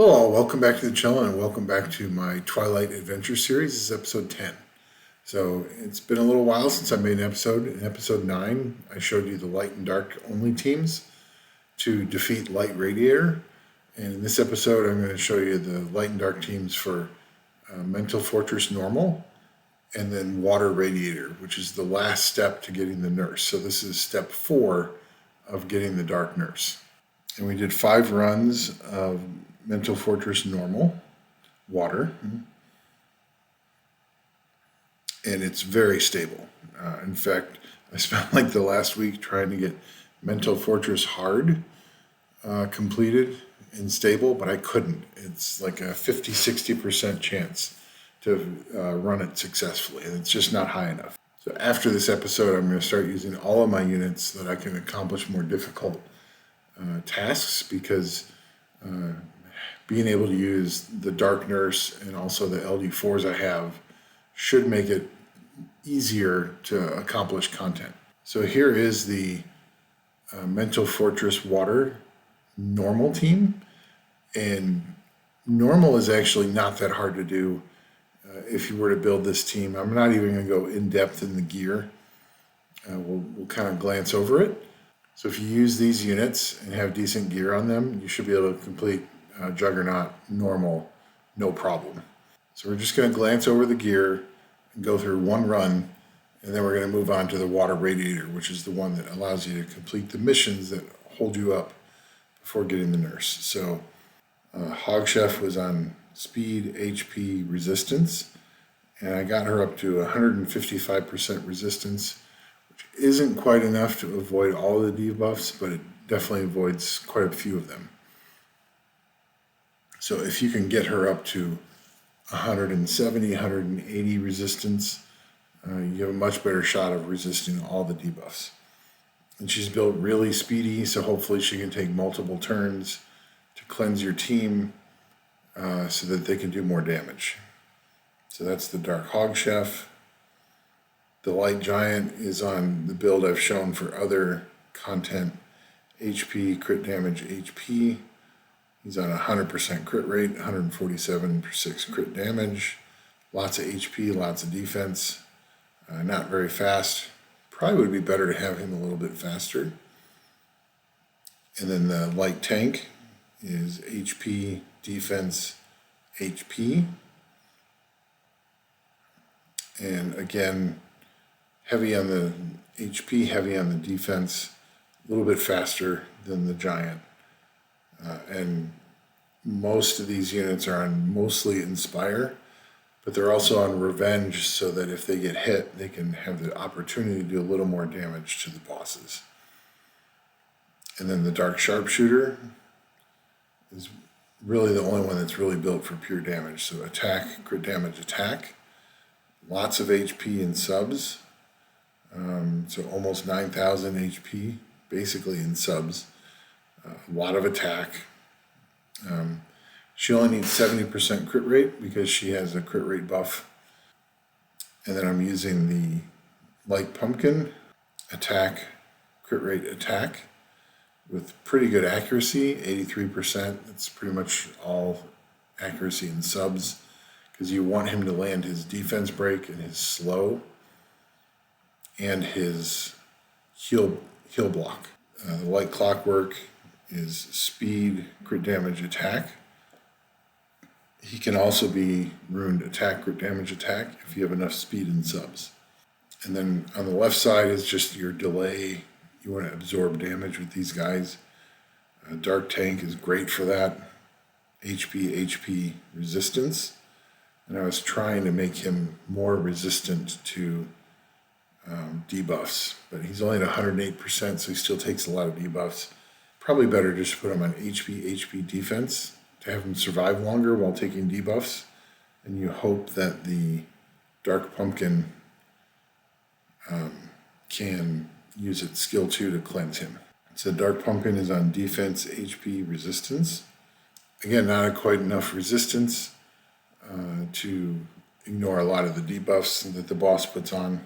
Hello, welcome back to the channel and welcome back to my Twilight Adventure series. This is episode 10. So it's been a little while since I made an episode. In episode 9, I showed you the light and dark only teams to defeat Light Radiator. And in this episode, I'm going to show you the light and dark teams for Mental Fortress Normal and then Water Radiator, which is the last step to getting the nurse. So this is step 4 of getting the dark nurse. And we did 5 runs of Mental Fortress Normal, Water, and it's very stable. In fact, I spent like the last week trying to get Mental Fortress Hard completed and stable, but I couldn't. It's like a 50-60% chance to run it successfully, and it's just not high enough. So after this episode, I'm going to start using all of my units so that I can accomplish more difficult tasks, because being able to use the Dark Nurse and also the LD4s I have should make it easier to accomplish content. So here is the Mental Fortress Water normal team. And normal is actually not that hard to do if you were to build this team. I'm not even going to go in depth in the gear. We'll kind of glance over it. So if you use these units and have decent gear on them, you should be able to complete Juggernaut normal, no problem. So we're just going to glance over the gear and go through one run, and then we're going to move on to the Water Radiator, which is the one that allows you to complete the missions that hold you up before getting the nurse. So Hog Chef was on speed, HP, resistance, and I got her up to 155% resistance, which isn't quite enough to avoid all the debuffs, but it definitely avoids quite a few of them. So if you can get her up to 170, 180 resistance, you have a much better shot of resisting all the debuffs. And she's built really speedy, so hopefully she can take multiple turns to cleanse your team so that they can do more damage. So that's the Dark Hog Chef. The Light Giant is on the build I've shown for other content. HP, crit damage, HP. He's on 100% crit rate, 147 per 6 crit damage, lots of HP, lots of defense, not very fast. Probably would be better to have him a little bit faster. And then the Light Tank is HP, defense, HP. And again, heavy on the HP, heavy on the defense, a little bit faster than the Giant. And most of these units are on mostly Inspire, but they're also on Revenge, so that if they get hit, they can have the opportunity to do a little more damage to the bosses. And then the Dark Sharpshooter is really the only one that's really built for pure damage. So attack, crit damage, attack. Lots of HP in subs. So almost 9,000 HP, basically in subs. A lot of attack. She only needs 70% crit rate because she has a crit rate buff. And then I'm using the Light Pumpkin, attack, crit rate, attack, with pretty good accuracy, 83%. That's pretty much all accuracy in subs, because you want him to land his defense break and his slow and his heal block. The Light Clockwork is speed, crit damage, attack. He can also be ruined attack, crit damage, attack if you have enough speed and subs. And then on the left side is just your delay. You want to absorb damage with these guys. Dark Tank is great for that. HP resistance. And I was trying to make him more resistant to debuffs, but he's only at 108%, so he still takes a lot of debuffs. Probably better just to put him on HP defense to have him survive longer while taking debuffs, and you hope that the Dark Pumpkin can use its skill 2 to cleanse him. So Dark Pumpkin is on defense, HP, resistance. Again, not quite enough resistance to ignore a lot of the debuffs that the boss puts on.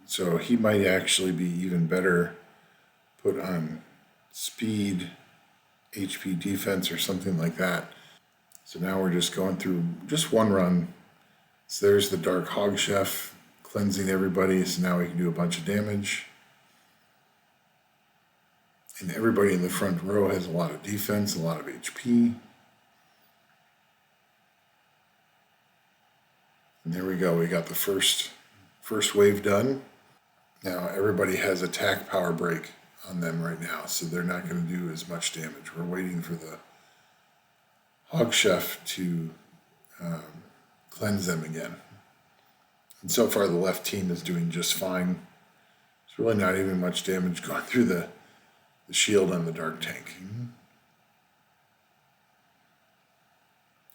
So he might actually be even better put on speed, HP defense or something like that. So now we're just going through just one run. So there's the Dark Hog Chef cleansing everybody. So now we can do a bunch of damage. And everybody in the front row has a lot of defense, a lot of HP. And there we go. We got the first wave done. Now everybody has attack power break on them right now, so they're not going to do as much damage. We're waiting for the Hog Chef to cleanse them again. And so far the left team is doing just fine. It's really not even much damage going through the shield on the Dark Tank. And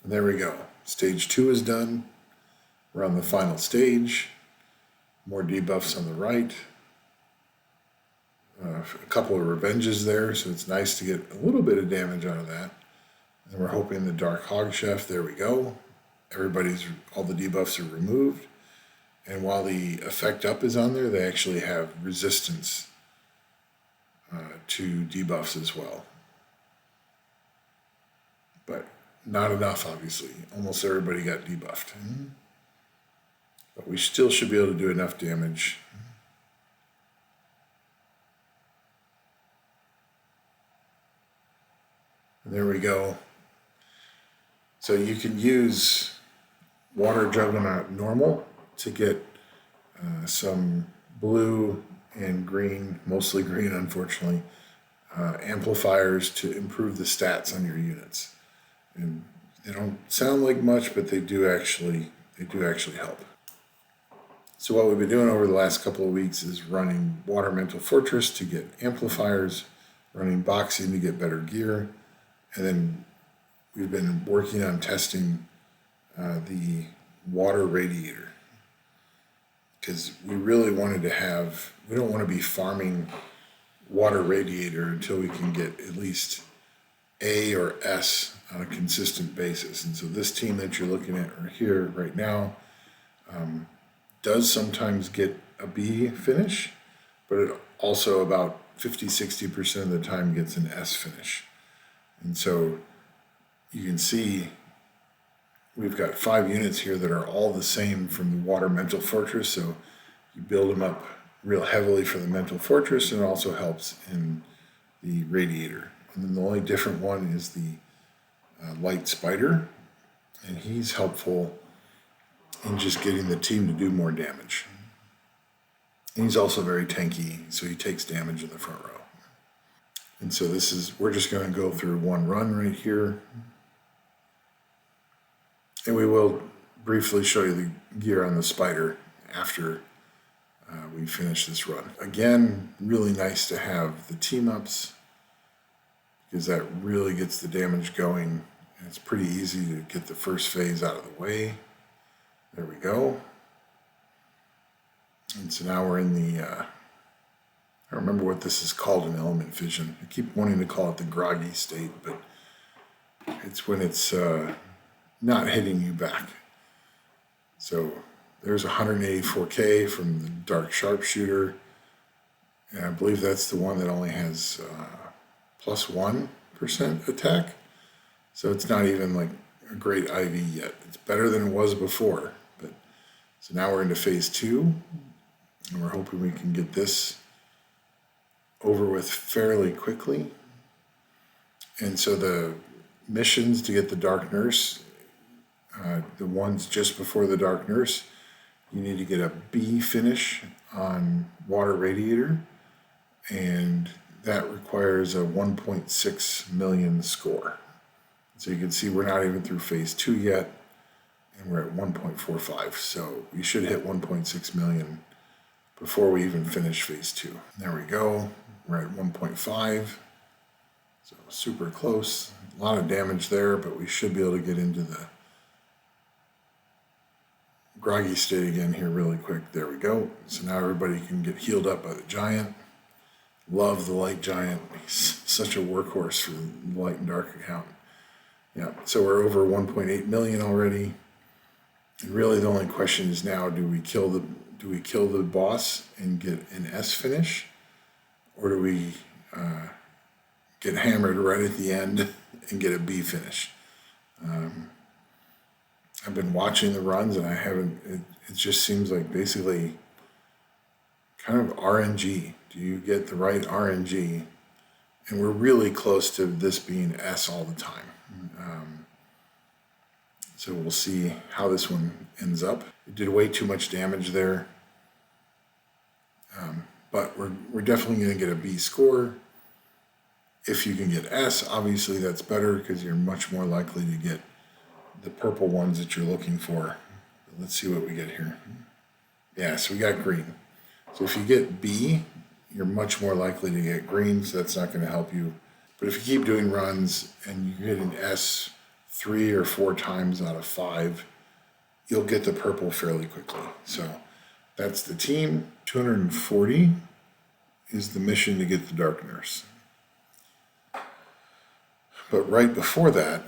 there we go. Stage 2 is done. We're on the final stage. More debuffs on the right. A couple of revenges there, so it's nice to get a little bit of damage out of that. And we're hoping the Dark Hog Chef, there we go. All the debuffs are removed. And while the effect up is on there, they actually have resistance to debuffs as well. But not enough, obviously. Almost everybody got debuffed. But we still should be able to do enough damage. And there we go. So you can use Water Juggernaut normal to get some blue and green, mostly green unfortunately, amplifiers to improve the stats on your units. And they don't sound like much, but they do actually help. So what we've been doing over the last couple of weeks is running Water Mental Fortress to get amplifiers, running boxing to get better gear, and then we've been working on testing the water radiator, because we really wanted to have, we don't want to be farming water radiator until we can get at least A or S on a consistent basis. And so this team that you're looking at right here right now does sometimes get a B finish, but it also about 50-60% of the time gets an S finish. And so you can see we've got 5 units here that are all the same from the Water Mental Fortress. So you build them up real heavily for the Mental Fortress, and it also helps in the Radiator. And then the only different one is the Light Spider, and he's helpful in just getting the team to do more damage. And he's also very tanky, so he takes damage in the front row. And so we're just going to go through one run right here. And we will briefly show you the gear on the Spider after we finish this run. Again, really nice to have the team ups, because that really gets the damage going. And it's pretty easy to get the first phase out of the way. There we go. And so now we're in the, I don't remember what this is called in Element Fission. I keep wanting to call it the groggy state, but it's when it's not hitting you back. So there's 184K from the Dark Sharpshooter. And I believe that's the one that only has plus 1% attack. So it's not even like a great IV yet. It's better than it was before. But so now we're into phase 2, and we're hoping we can get this over with fairly quickly. And so the missions to get the Dark Nurse, the ones just before the Dark Nurse, you need to get a B finish on Water Radiator, and that requires a 1.6 million score. So you can see we're not even through phase 2 yet, and we're at 1.45. So we should hit 1.6 million before we even finish phase 2. There we go. We're at 1.5. So super close. A lot of damage there, but we should be able to get into the groggy state again here really quick. There we go. So now everybody can get healed up by the giant. Love the light giant. He's such a workhorse for the light and dark account. Yeah, so we're over 1.8 million already. And really the only question is now, do we kill the boss and get an S finish? Or do we get hammered right at the end and get a B finish. I've been watching the runs and I haven't, it just seems like basically kind of RNG. Do you get the right RNG? And we're really close to this being S all the time. So we'll see how this one ends up. It did way too much damage there. But we're definitely going to get a B score. If you can get S, obviously that's better because you're much more likely to get the purple ones that you're looking for. Let's see what we get here. Yeah, so we got green. So if you get B, you're much more likely to get green, so that's not going to help you. But if you keep doing runs and you get an S 3 or 4 times out of 5, you'll get the purple fairly quickly. So that's the team. 240 is the mission to get the Dark Nurse. But right before that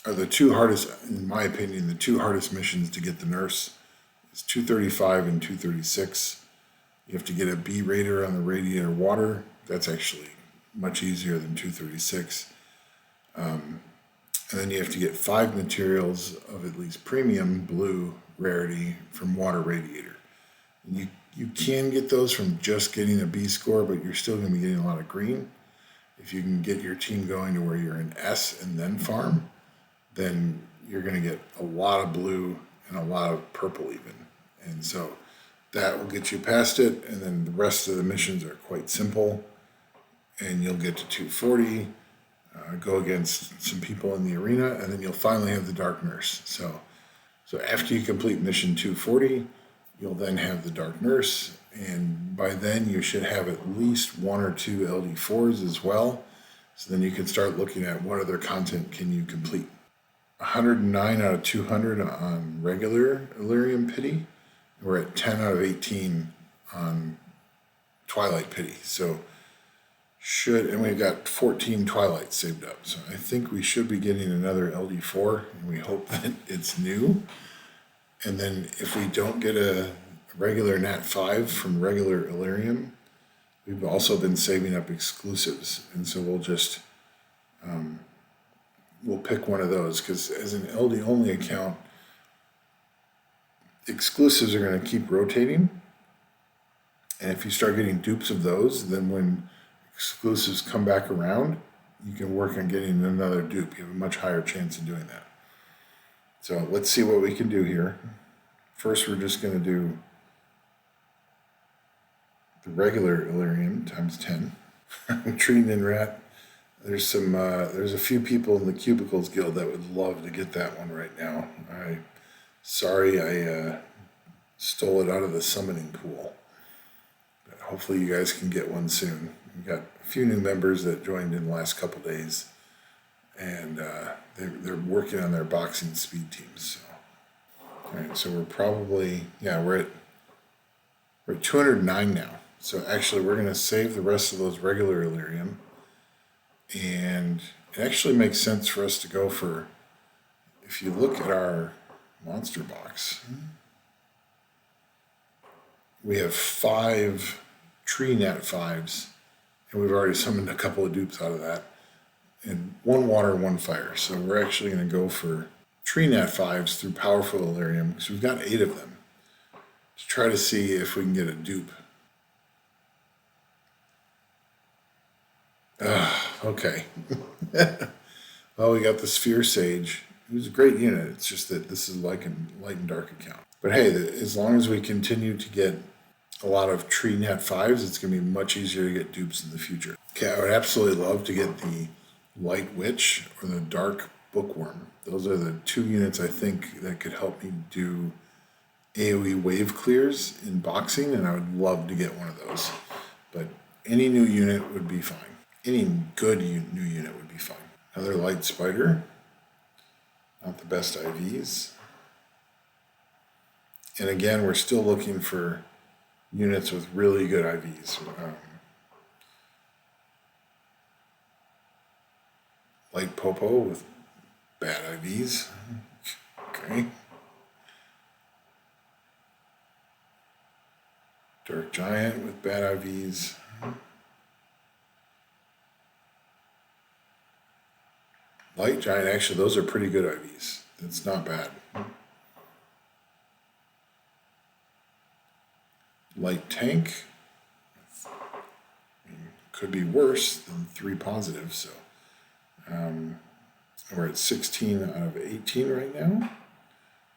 are the two hardest, in my opinion, the two hardest missions to get the nurse. It's 235 and 236. You have to get a B rater on the Radiator water. That's actually much easier than 236. And then you have to get 5 materials of at least premium blue rarity from water Radiator. And you can get those from just getting a B score, but you're still going to be getting a lot of green. If you can get your team going to where you're an S and then farm, then you're going to get a lot of blue and a lot of purple even. And so that will get you past it, and then the rest of the missions are quite simple, and you'll get to 240, go against some people in the arena, and then you'll finally have the Dark Nurse. So after you complete mission 240, you'll then have the Dark Nurse, and by then you should have at least 1 or 2 LD4s as well. So then you can start looking at what other content can you complete. 109 out of 200 on regular Illyrium Pity. We're at 10 out of 18 on Twilight Pity. So and we've got 14 Twilights saved up. So I think we should be getting another LD4, and we hope that it's new. And then if we don't get a regular Nat 5 from regular Illyrium, we've also been saving up exclusives. And so we'll just, we'll pick one of those, because as an LD only account, exclusives are going to keep rotating. And if you start getting dupes of those, then when exclusives come back around, you can work on getting another dupe. You have a much higher chance of doing that. So let's see what we can do here. First, we're just going to do the regular Illyrium times 10. Treating in Rat. There's a few people in the Cubicles Guild that would love to get that one right now. Sorry I stole it out of the summoning pool. But hopefully you guys can get one soon. We've got a few new members that joined in the last couple days, and they're working on their boxing speed teams. So. All right, so we're probably, we're at 209 now. So actually we're going to save the rest of those regular Illyrium, and it actually makes sense for us to go for, if you look at our monster box, we have 5 tree Nat 5s, and we've already summoned a couple of dupes out of that, and 1 water, 1 fire. So we're actually going to go for tree Nat 5s through powerful Illyrium, because we've got 8 of them, to try to see if we can get a dupe. Okay. Well, we got the Sphere Sage. It was a great unit. It's just that this is like a light and dark account. But hey, as long as we continue to get a lot of tree Nat 5s, it's going to be much easier to get dupes in the future. Okay, I would absolutely love to get the Light Witch or the Dark Bookworm. Those are the 2 units I think that could help me do AoE wave clears in boxing, and I would love to get one of those. But any new unit would be fine. Any good new unit would be fine. Another Light Spider. Not the best IVs. And again, we're still looking for units with really good IVs. Light Popo with bad IVs. Okay. Dark Giant with bad IVs. Light Giant, actually, those are pretty good IVs. That's not bad. Light Tank, could be worse than 3 positives, so we're at 16 out of 18 right now.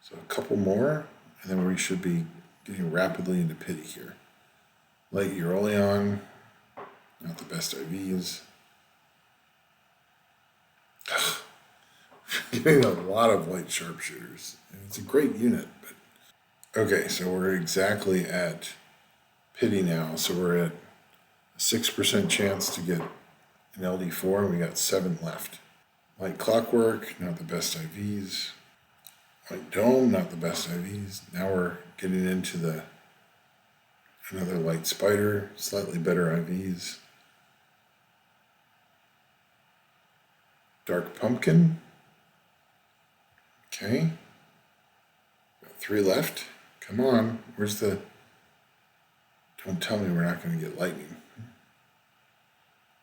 So a couple more, and then we should be getting rapidly into pity here. Light Euryleon, not the best IVs. Getting a lot of light sharpshooters, and it's a great unit. But okay, so we're exactly at pity now. So we're at a 6% chance to get an LD4, and we got 7 left. Light Clockwork, not the best IVs. Light Dome, not the best IVs. Now we're getting into another Light Spider, slightly better IVs. Dark Pumpkin. Okay. Got 3 left. Come on. Where's the... Don't tell me we're not going to get lightning.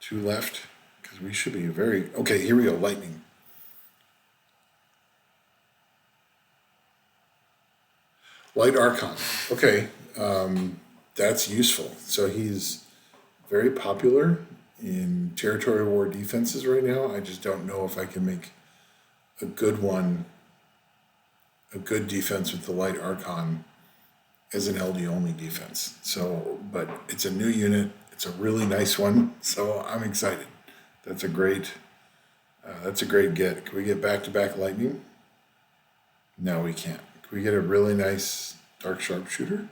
2 left. Because we should be very... Okay, here we go. Lightning. Light Archon. Okay. That's useful. So he's very popular in territory war defenses right now. I just don't know if I can make a good one, a good defense with the Light Archon as an LD only defense. So, but it's a new unit. It's a really nice one. So I'm excited. That's a great get. Can we get back-to-back lightning? No, we can't. Can we get a really nice dark sharpshooter?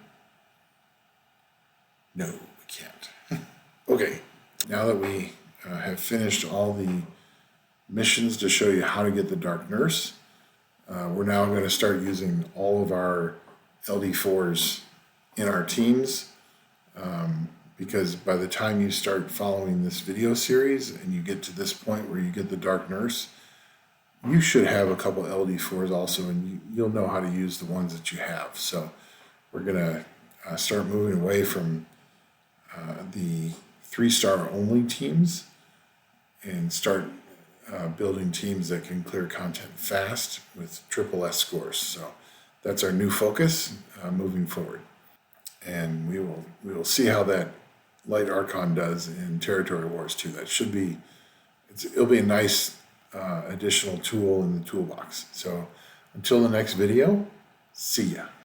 No, we can't. Okay, now that we have finished all the missions to show you how to get the Dark Nurse, we're now going to start using all of our LD4s in our teams, because by the time you start following this video series and you get to this point where you get the Dark Nurse, you should have a couple LD4s also, and you'll know how to use the ones that you have. So we're going to start moving away from the 3-star only teams and start building teams that can clear content fast with triple S scores. So that's our new focus moving forward. And we will see how that Light Archon does in Territory Wars too. That should be, it'll be a nice additional tool in the toolbox. So until the next video, see ya.